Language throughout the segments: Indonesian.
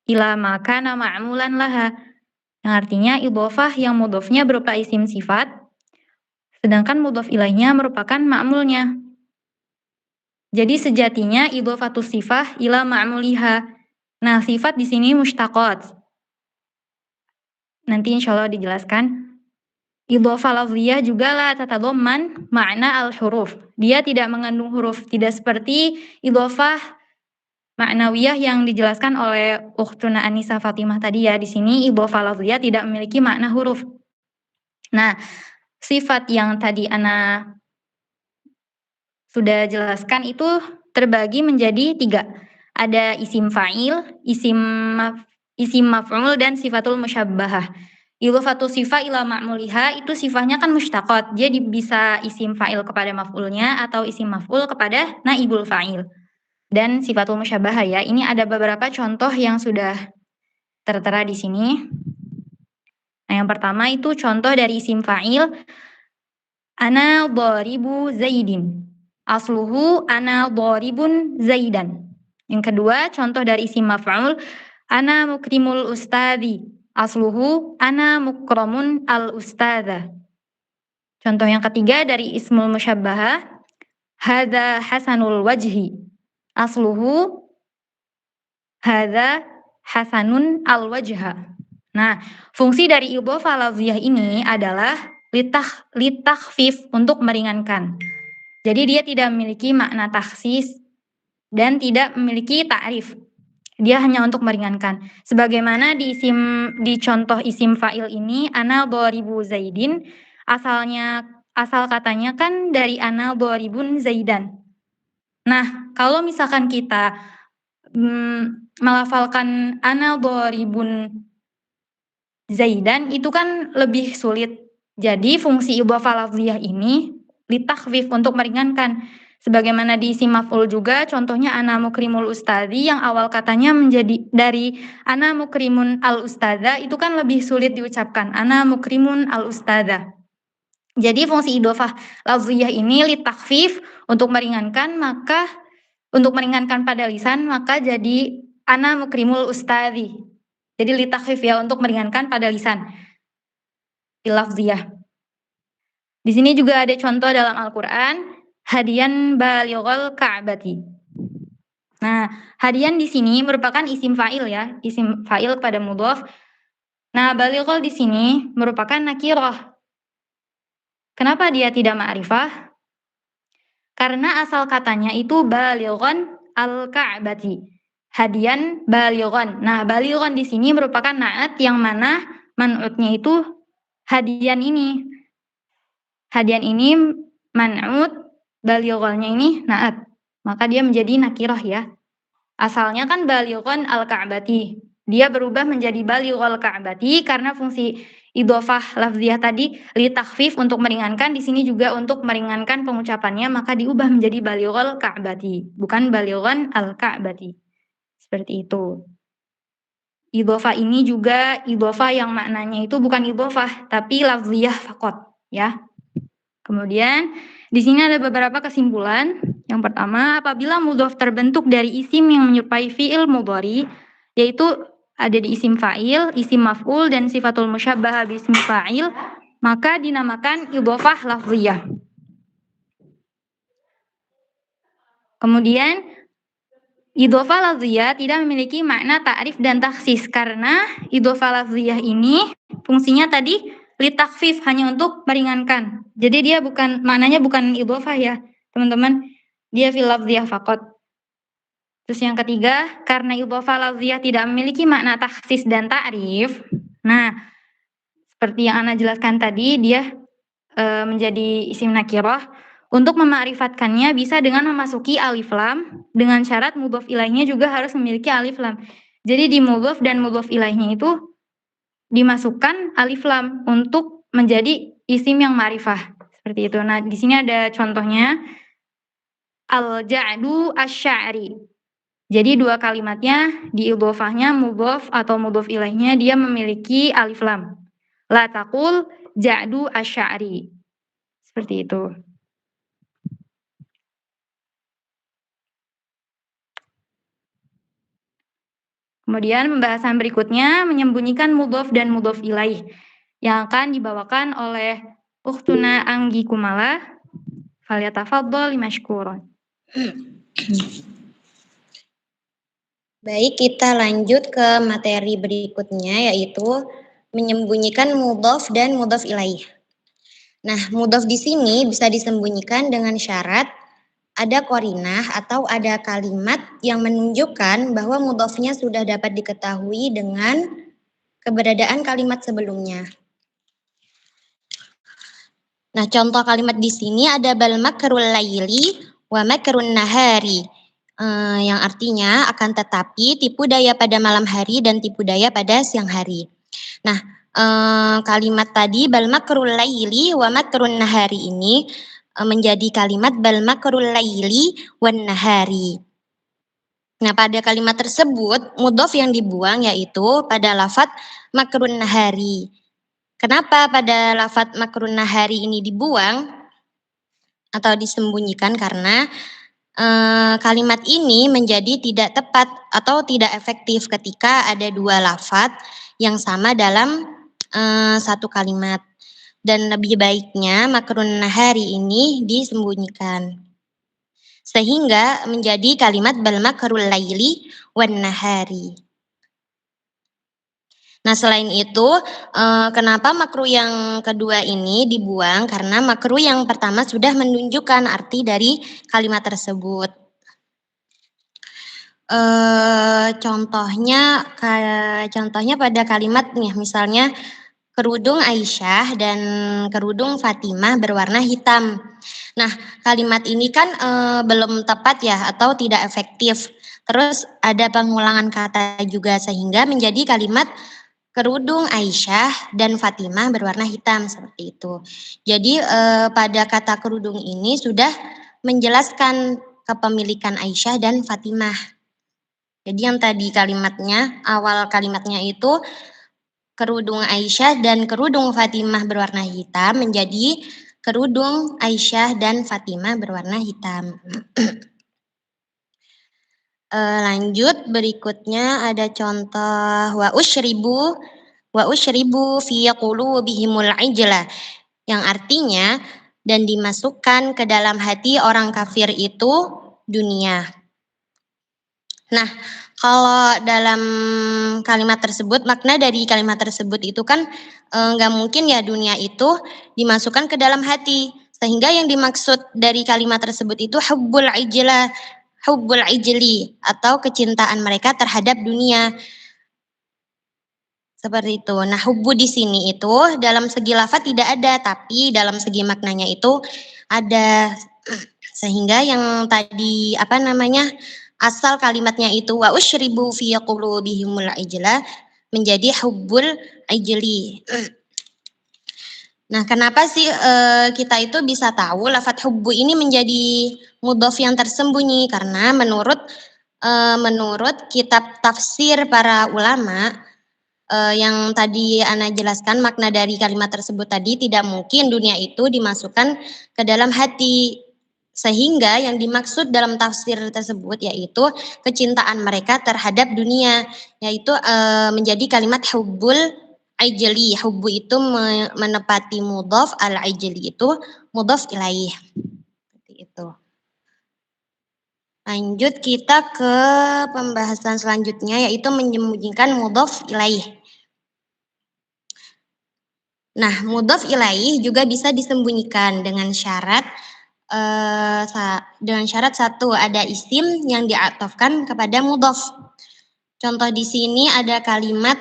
ila ma kana ma'mulan laha. Yang artinya idhofah yang mudhofnya berupa isim sifat, sedangkan mudhof ilaihnya merupakan ma'mulnya. Jadi sejatinya idhofatus sifah ila ma'muliha. Nah, sifat di sini mushtaqat. Nanti insyaallah dijelaskan. Idhofah lafziyah juga la tatadhamman ma'na al-huruf. Dia tidak mengandung huruf, tidak seperti idhofah ma'nawiyah yang dijelaskan oleh Ukhtuna Anisa Fatimah tadi ya. Di sini idhofah lafziyah tidak memiliki makna huruf. Nah, sifat yang tadi ana sudah jelaskan itu terbagi menjadi 3. Ada isim fa'il, isim maf'ul dan sifatul musyabbahah. Idhofatu sifah ila ma'muliha itu sifahnya kan mushtaqat. Dia bisa isim fa'il kepada maf'ulnya atau isim maf'ul kepada naibul fa'il. Dan sifatul musyabbahah ya. Ini ada beberapa contoh yang sudah tertera di sini. Nah, yang pertama itu contoh dari isim fa'il ana dharibu Zaidin. Asluhu ana dharibun Zaidan. Yang kedua contoh dari isim maf'ul ana mukrimul ustadzi. Asluhu ana mukramun al-ustadzah. Contoh yang ketiga dari ismul musyabbahah hadza hasanul wajhi. Asluhu hadza hasanun al-wajha. Nah, fungsi dari idhofah lafziyah ini adalah litakhfif untuk meringankan. Jadi dia tidak memiliki makna takhsis dan tidak memiliki ta'rif. Dia hanya untuk meringankan. Sebagaimana di contoh isim fa'il ini ana dharibu Zaidin, asal katanya kan dari ana dharibun Zaidan. Nah, kalau misalkan kita melafalkan ana dharibun Zaidan itu kan lebih sulit. Jadi fungsi idhofah lafziyah ini litakhfif untuk meringankan. Sebagaimana di isim maf'ul juga contohnya ana mukrimul ustadzi yang awal katanya menjadi dari ana mukrimun al ustadza itu kan lebih sulit diucapkan ana mukrimun al ustadza. Jadi fungsi idhofah lafziyah ini litakhfif untuk meringankan pada lisan maka jadi ana mukrimul ustadzi. Jadi litakhfif ya untuk meringankan pada lisan. Lafziyah. Di sini juga ada contoh dalam Al-Qur'an hadiyan balighal ka'bati. Nah, hadiyan di sini merupakan isim fa'il ya, isim fa'il kepada mudhof. Nah, balighal di sini merupakan nakirah. Kenapa dia tidak ma'rifah? Karena asal katanya itu balighan al-ka'bati. Hadiyan balighan. Nah, balighan di sini merupakan na'at yang mana man'utnya itu hadiyan ini. Hadiyan ini man'ut, balighannya ini na'at. Maka dia menjadi nakirah ya. Asalnya kan balighan al-ka'bati. Dia berubah menjadi balighal ka'bati karena fungsi idhofah lafziyah tadi litakhfif untuk meringankan, di sini juga untuk meringankan pengucapannya maka diubah menjadi balighal ka'bati, bukan balighan al-ka'bati. Seperti itu. Idhofah ini juga idhofah yang maknanya itu bukan idhofah tapi lafziyah faqat ya. Kemudian di sini ada beberapa kesimpulan. Yang pertama, apabila mudhof terbentuk dari isim yang menyerupai fi'il mudhari, yaitu ada di isim fa'il, isim maf'ul dan sifatul musyabbahah bismi fa'il, maka dinamakan idhofah lafziyah. Kemudian idhofah lafziyah tidak memiliki makna ta'rif dan takhsis karena idhofah lafziyah ini fungsinya tadi litakhfif, hanya untuk meringankan. Jadi dia maknanya bukan idhofah ya, teman-teman. Dia fil lafziyah faqat. Terus yang ketiga, karena idhofah lafziyah tidak memiliki makna takhsis dan ta'rif. Nah, seperti yang ana jelaskan tadi, dia menjadi isim nakirah. Untuk memakrifatkannya bisa dengan memasuki alif lam dengan syarat mudhof ilaihnya juga harus memiliki alif lam. Jadi di mudhof dan mudhof ilaihnya itu dimasukkan alif lam untuk menjadi isim yang ma'rifah. Seperti itu. Nah, di sini ada contohnya al-ja'du asy-sya'ri. Jadi dua kalimatnya di idhofahnya mudhof atau mudhof ilaihnya dia memiliki alif lam. La taqul ja'du asy-sya'ri. Seperti itu. Kemudian pembahasan berikutnya menyembunyikan mudhof dan mudhof ilaih yang akan dibawakan oleh Ukhtuna Anggi Kumala. Falyatafaddal mashkuran. Baik, kita lanjut ke materi berikutnya, yaitu menyembunyikan mudhof dan mudhof ilaih. Nah, mudhof di sini bisa disembunyikan dengan syarat ada qarinah atau ada kalimat yang menunjukkan bahwa mudhofnya sudah dapat diketahui dengan keberadaan kalimat sebelumnya. Nah, contoh kalimat di sini ada bal makrul laili wa makrun nahari. Yang artinya akan tetapi tipu daya pada malam hari dan tipu daya pada siang hari. Nah, kalimat tadi bal makrul laili wa makrun nahari ini menjadi kalimat bal makrul laili wan nahari. Nah, pada kalimat tersebut mudhof yang dibuang yaitu pada lafadz makrun nahari. Kenapa pada lafadz makrun nahari ini dibuang atau disembunyikan? Karena kalimat ini menjadi tidak tepat atau tidak efektif ketika ada dua lafadz yang sama dalam satu kalimat. Dan lebih baiknya makrun nahari ini disembunyikan. Sehingga menjadi kalimat bal makrul laili wan nahari. Nah, selain itu, kenapa makruh yang kedua ini dibuang? Karena makruh yang pertama sudah menunjukkan arti dari kalimat tersebut. Contohnya pada kalimat nih, misalnya kerudung Aisyah dan kerudung Fatimah berwarna hitam. Nah, kalimat ini kan belum tepat ya atau tidak efektif. Terus ada pengulangan kata juga sehingga menjadi kalimat kerudung Aisyah dan Fatimah berwarna hitam seperti itu. Jadi pada kata kerudung ini sudah menjelaskan kepemilikan Aisyah dan Fatimah. Jadi yang tadi kalimatnya, awal kalimatnya itu kerudung Aisyah dan kerudung Fatimah berwarna hitam menjadi kerudung Aisyah dan Fatimah berwarna hitam. Lanjut berikutnya ada contoh wa usyribu fi qulubihimul ijla, yang artinya dan dimasukkan ke dalam hati orang kafir itu dunia. Nah, kalau dalam kalimat tersebut, makna dari kalimat tersebut itu kan nggak mungkin ya dunia itu dimasukkan ke dalam hati. Sehingga yang dimaksud dari kalimat tersebut itu hubbul ijli atau kecintaan mereka terhadap dunia. Seperti itu. Nah, hubbu di sini itu dalam segi lafaz tidak ada, tapi dalam segi maknanya itu ada. Sehingga yang tadi asal kalimatnya itu wa usyribu fi qulubihimul ijla menjadi hubbul ijli. Nah, kenapa sih kita itu bisa tahu lafadz hubbu ini menjadi mudhof yang tersembunyi? Karena menurut kitab tafsir para ulama yang tadi Ana jelaskan makna dari kalimat tersebut tadi, tidak mungkin dunia itu dimasukkan ke dalam hati. Sehingga yang dimaksud dalam tafsir tersebut yaitu kecintaan mereka terhadap dunia, yaitu menjadi kalimat hubbul ijli. Hubbu itu menepati mudhof, al ijli itu mudhof ilaih. Seperti itu. Lanjut kita ke pembahasan selanjutnya yaitu menyembunyikan mudhof ilaih. Nah, mudhof ilaih juga bisa disembunyikan dengan syarat satu, ada isim yang diatofkan kepada mudhof. Contoh di sini ada kalimat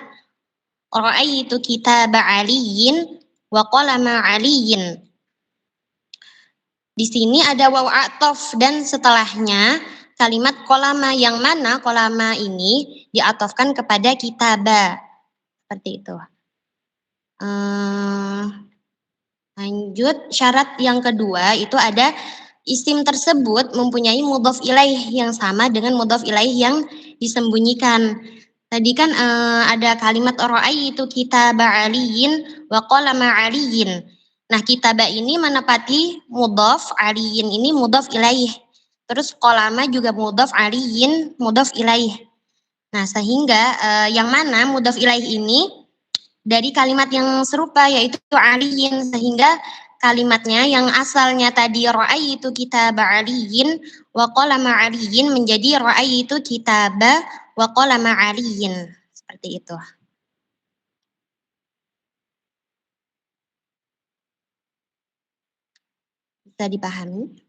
ra'aitu kitaba aliyin wa qalama aliyin. Di sini ada waw atof dan setelahnya kalimat qalama, yang mana qalama ini diatofkan kepada kitaba. Seperti itu. Lanjut, syarat yang kedua itu ada isim tersebut mempunyai mudhof ilaih yang sama dengan mudhof ilaih yang disembunyikan. Tadi kan ada kalimat ra'aitu kitaba aliyin wa qalama aliyin. Nah, kitaba ini menepati mudhof, aliyin ini mudhof ilaih. Terus qalama juga mudhof, aliyin mudhof ilaih. Nah, sehingga yang mana mudhaf ilaih ini dari kalimat yang serupa yaitu aliyin, sehingga kalimatnya yang asalnya tadi ra'aitu kitaba aliyin wa qalama aliyin menjadi ra'aitu kitaba wa qalama aliyin. Seperti itu. Bisa dipahami?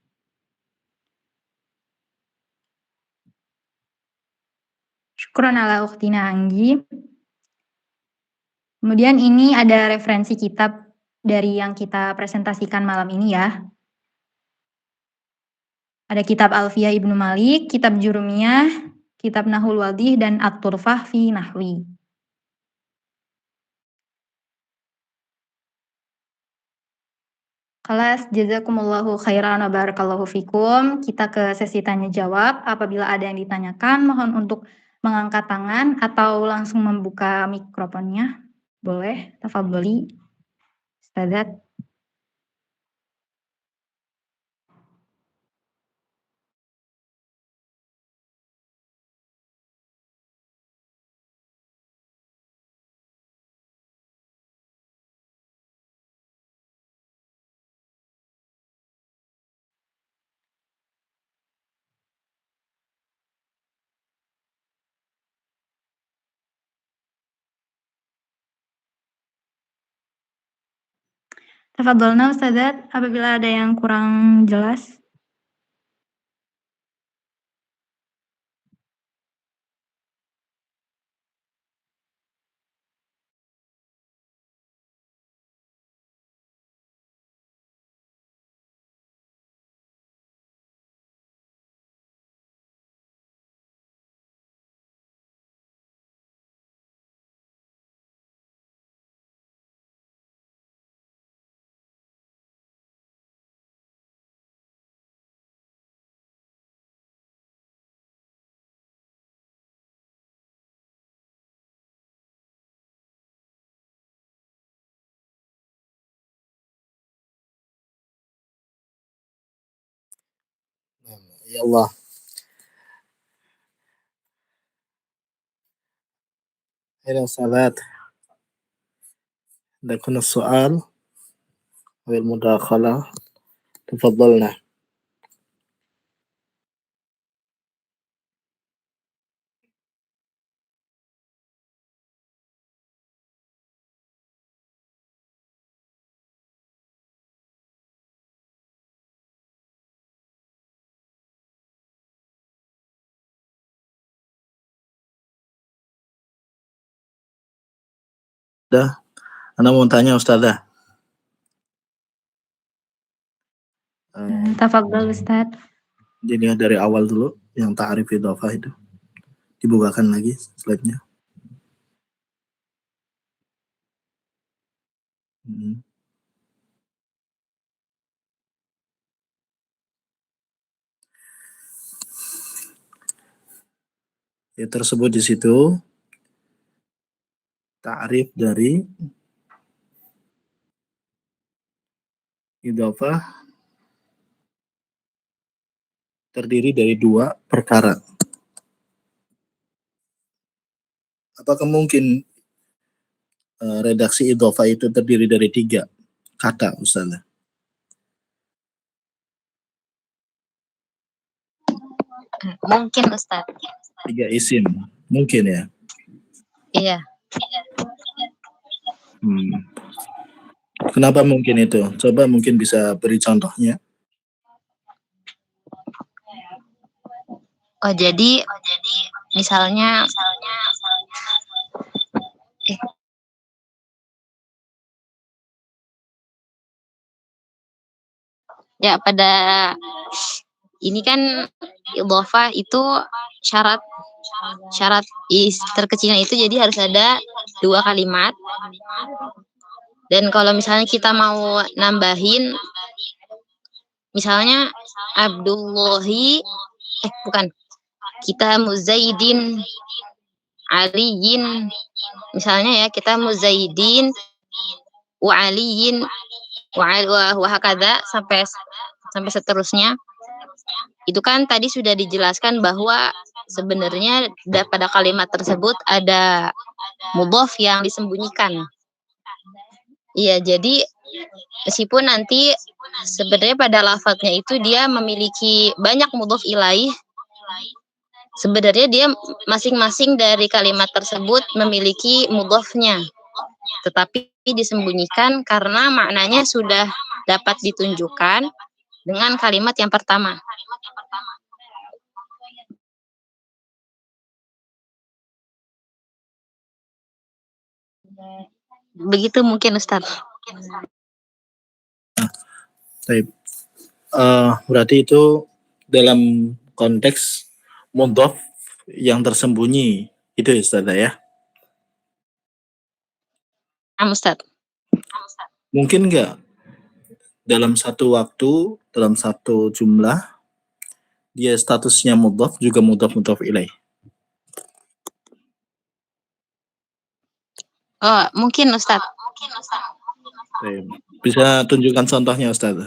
Syukron ala ukhtina Anggi. Kemudian ini ada referensi kitab dari yang kita presentasikan malam ini ya. Ada kitab Alfiyah Ibnu Malik, kitab Jurumiyah, kitab Nahul Wadih, dan At-Turfah fi Nahwi. Kelas jazakumullahu khairan wa barakallahu fikum. Kita ke sesi tanya jawab. Apabila ada yang ditanyakan, mohon untuk mengangkat tangan atau langsung membuka mikrofonnya. Boleh, tafadholi. Ustazat. Tafadholna Ustazat, apabila ada yang kurang jelas. Ya Allah. Halo Ustazat. عندكم السؤال أو المداخلة تفضلنا. Ana mau tanya Ustazah. Tafadhol Ustaz. Jadi dari awal dulu yang ta'rif idhofah itu. Dibukakan lagi slide-nya. Ya tersebut di situ ta'rif dari idhofah terdiri dari dua perkara. Apakah mungkin redaksi idhofah itu terdiri dari 3 kata Ustazah? Mungkin Ustaz. 3 isim, mungkin ya? Iya. Kenapa mungkin itu? Coba mungkin bisa beri contohnya. Oh jadi misalnya ya pada ini kan idhofah itu syarat terkecilnya itu jadi harus ada 2 kalimat. Dan kalau misalnya kita mau nambahin misalnya Abdullahi kita Muzaidin Aliyin, misalnya ya kita Muzaidin wa Aliyin wa hakadha sampai seterusnya. Itu kan tadi sudah dijelaskan bahwa sebenarnya pada kalimat tersebut ada mudhof yang disembunyikan. Iya, jadi meskipun nanti sebenarnya pada lafadznya itu dia memiliki banyak mudhof ilaih, sebenarnya dia masing-masing dari kalimat tersebut memiliki mudhofnya, tetapi disembunyikan karena maknanya sudah dapat ditunjukkan dengan kalimat yang pertama. Begitu mungkin Ustaz. Baik. Berarti itu dalam konteks mudhof yang tersembunyi itu ya Ustaz ya? Ustaz. Mungkin nggak dalam satu waktu, dalam satu jumlah, dia statusnya mudhof juga mudhof ilaih. Oh, mungkin Ustaz. Bisa tunjukkan contohnya Ustaz?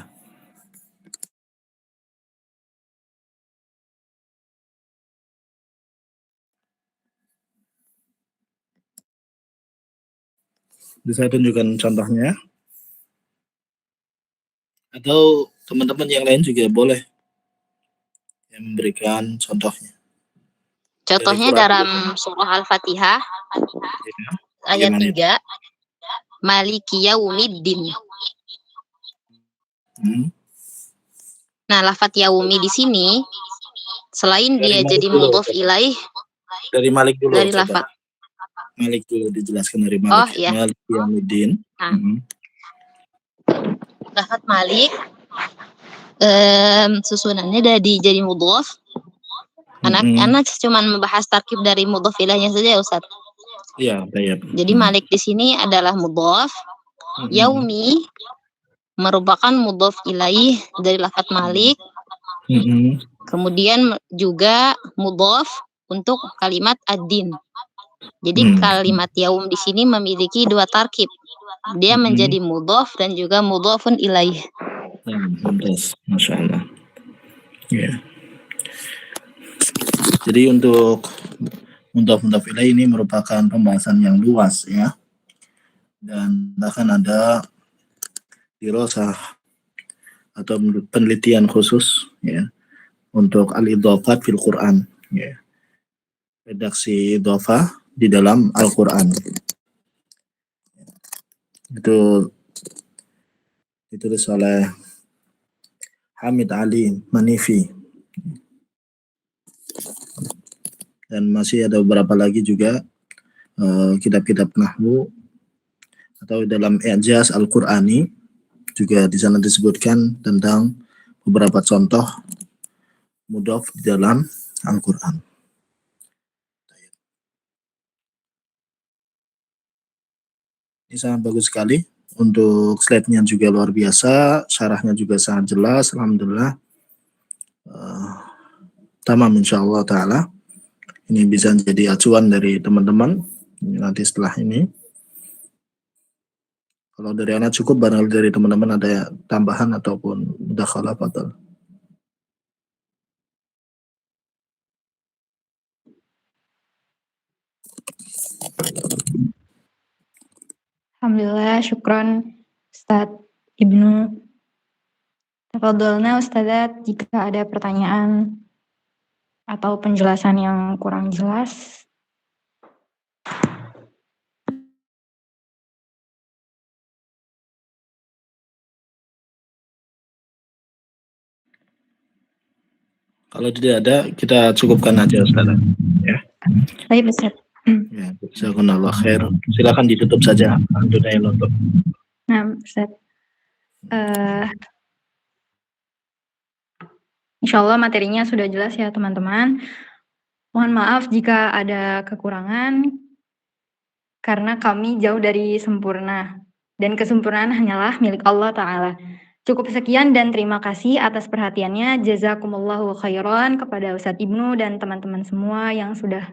Bisa tunjukkan contohnya? Atau teman-teman yang lain juga boleh yang memberikan contohnya. Contohnya dalam surah Al-Fatihah ayat 3, Maliki Yaumiddin. Nah, lafadz yaumi di sini selain dia jadi mudhof ilaih, dari Malik dulu. Dari lafadz Malik dulu dijelaskan dari Malik. Oh iya. Malik Yaumiddin. Lafadz Malik susunannya jadi mudhof. Anak cuma membahas tarkib dari mudhof ilaihnya saja ya Ustaz. Iya, baik. Jadi Malik di sini adalah mudhof. Yaumi merupakan mudhof ilaih dari lafadz Malik. Kemudian juga mudhof untuk kalimat ad-din. Jadi kalimat yaum di sini memiliki dua tarkib. Dia menjadi mudhof dan juga mudhofun ilaih. Masya Allah. Ya. Jadi untuk mudhof ilaih ini merupakan pembahasan yang luas ya. Dan bahkan ada dirasah atau penelitian khusus ya untuk al-idhofat fil Quran ya. Redaksi idhofah di dalam Al-Quran. Itu ditulis oleh Hamid Ali Manifi. Dan masih ada beberapa lagi juga kitab-kitab nahwu atau dalam I'jaz Al-Qur'ani juga di sana disebutkan tentang beberapa contoh mudhof di dalam Al-Qur'an. Ini sangat bagus sekali. Untuk slide-nya juga luar biasa, syarahnya juga sangat jelas, alhamdulillah. Tamam insyaallah ta'ala. Ini bisa jadi acuan dari teman-teman nanti setelah ini. Kalau dari anak cukup, barangkali dari teman-teman ada tambahan ataupun mudakhalah, fadhal. Alhamdulillah, syukron Ustadz Ibnu. Tafadhalna Ustadzat jika ada pertanyaan atau penjelasan yang kurang jelas. Kalau tidak ada, kita cukupkan aja Ustaz. Ya. Baik Ustaz. Ya, jazakumullah khair. Silakan ditutup saja. Alhamdulillah. Nah, Ustaz. Insya Allah materinya sudah jelas ya teman-teman. Mohon maaf jika ada kekurangan karena kami jauh dari sempurna dan kesempurnaan hanyalah milik Allah Ta'ala. Cukup sekian dan terima kasih atas perhatiannya. Jazakumullahu khairan kepada Ustadz Ibnu dan teman-teman semua yang sudah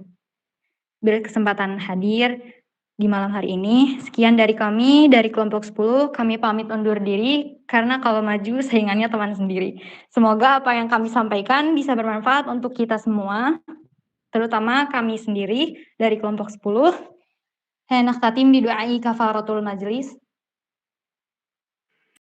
berkesempatan hadir di malam hari ini. Sekian dari kami, dari kelompok 10, kami pamit undur diri karena kalau maju saingannya teman sendiri. Semoga apa yang kami sampaikan bisa bermanfaat untuk kita semua. terutama kami sendiri dari kelompok 10. Nakhtatim bidu'ai kafaratul majlis.